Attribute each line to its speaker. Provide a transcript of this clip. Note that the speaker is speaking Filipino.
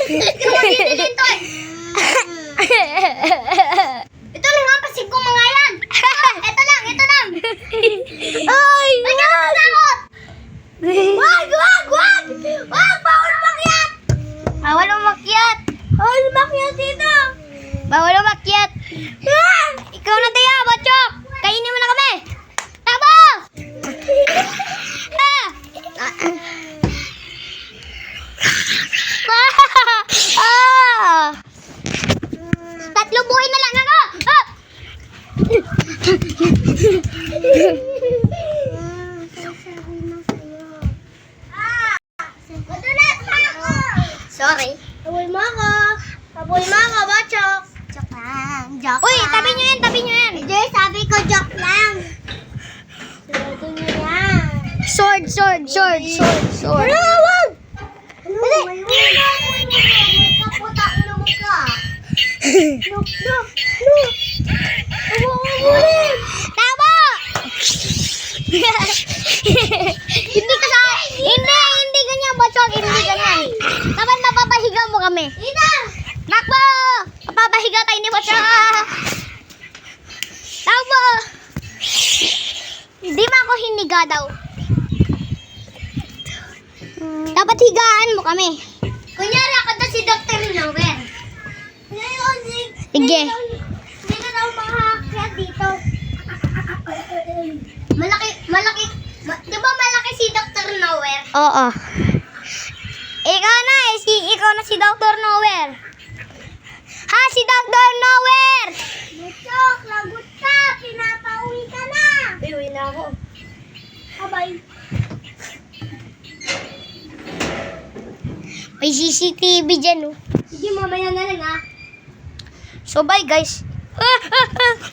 Speaker 1: Ito lang nga, pasig ko mga yan. Ito lang.
Speaker 2: Ay,
Speaker 1: Wag! Bawal umakyat!
Speaker 2: Bawal umakyat.
Speaker 1: Bawal umakyat dito!
Speaker 2: Bawal umakyat. Ikaw na tayo, Bachok. Kainin mo na kami. Tabo! Tatlo buhay na lang ako.
Speaker 1: Madulas ako!
Speaker 2: Sorry.
Speaker 1: Taboy mo ako, Bachok.
Speaker 2: Joke lang. Uy, tabi nyo yan.
Speaker 1: Hindi, sabi ko joke lang. Sarado nyo yan.
Speaker 2: Sword.
Speaker 1: Wag! May kaputa ulo mo ka. Look. Abulin!
Speaker 2: Tama! Hindi ganyan, Bachok. Hindi ganyan. Dapat mapapahiga mo kami.
Speaker 1: Ina!
Speaker 2: Takbo! Mapapahiga tayo ni Bachok. Takbo! Hindi mo ako hiniga daw. Dapat higaan mo kami.
Speaker 1: Kunyari ako na si Dr. Nowhere.
Speaker 2: Sige.
Speaker 1: Hindi ka daw makakakyat dito. Malaki. Di ba malaki si Dr. Nowhere?
Speaker 2: Oo. Ikaw na si Dr. Nowhere. Ha, si Dr. Nowhere!
Speaker 1: Bachok, lagot ka. Pinapauwi ka na.
Speaker 2: Uwi na ako.
Speaker 1: Abay.
Speaker 2: May CCTV dyan, oh.
Speaker 1: Sige, mamaya na lang ah.
Speaker 2: So, bye, guys.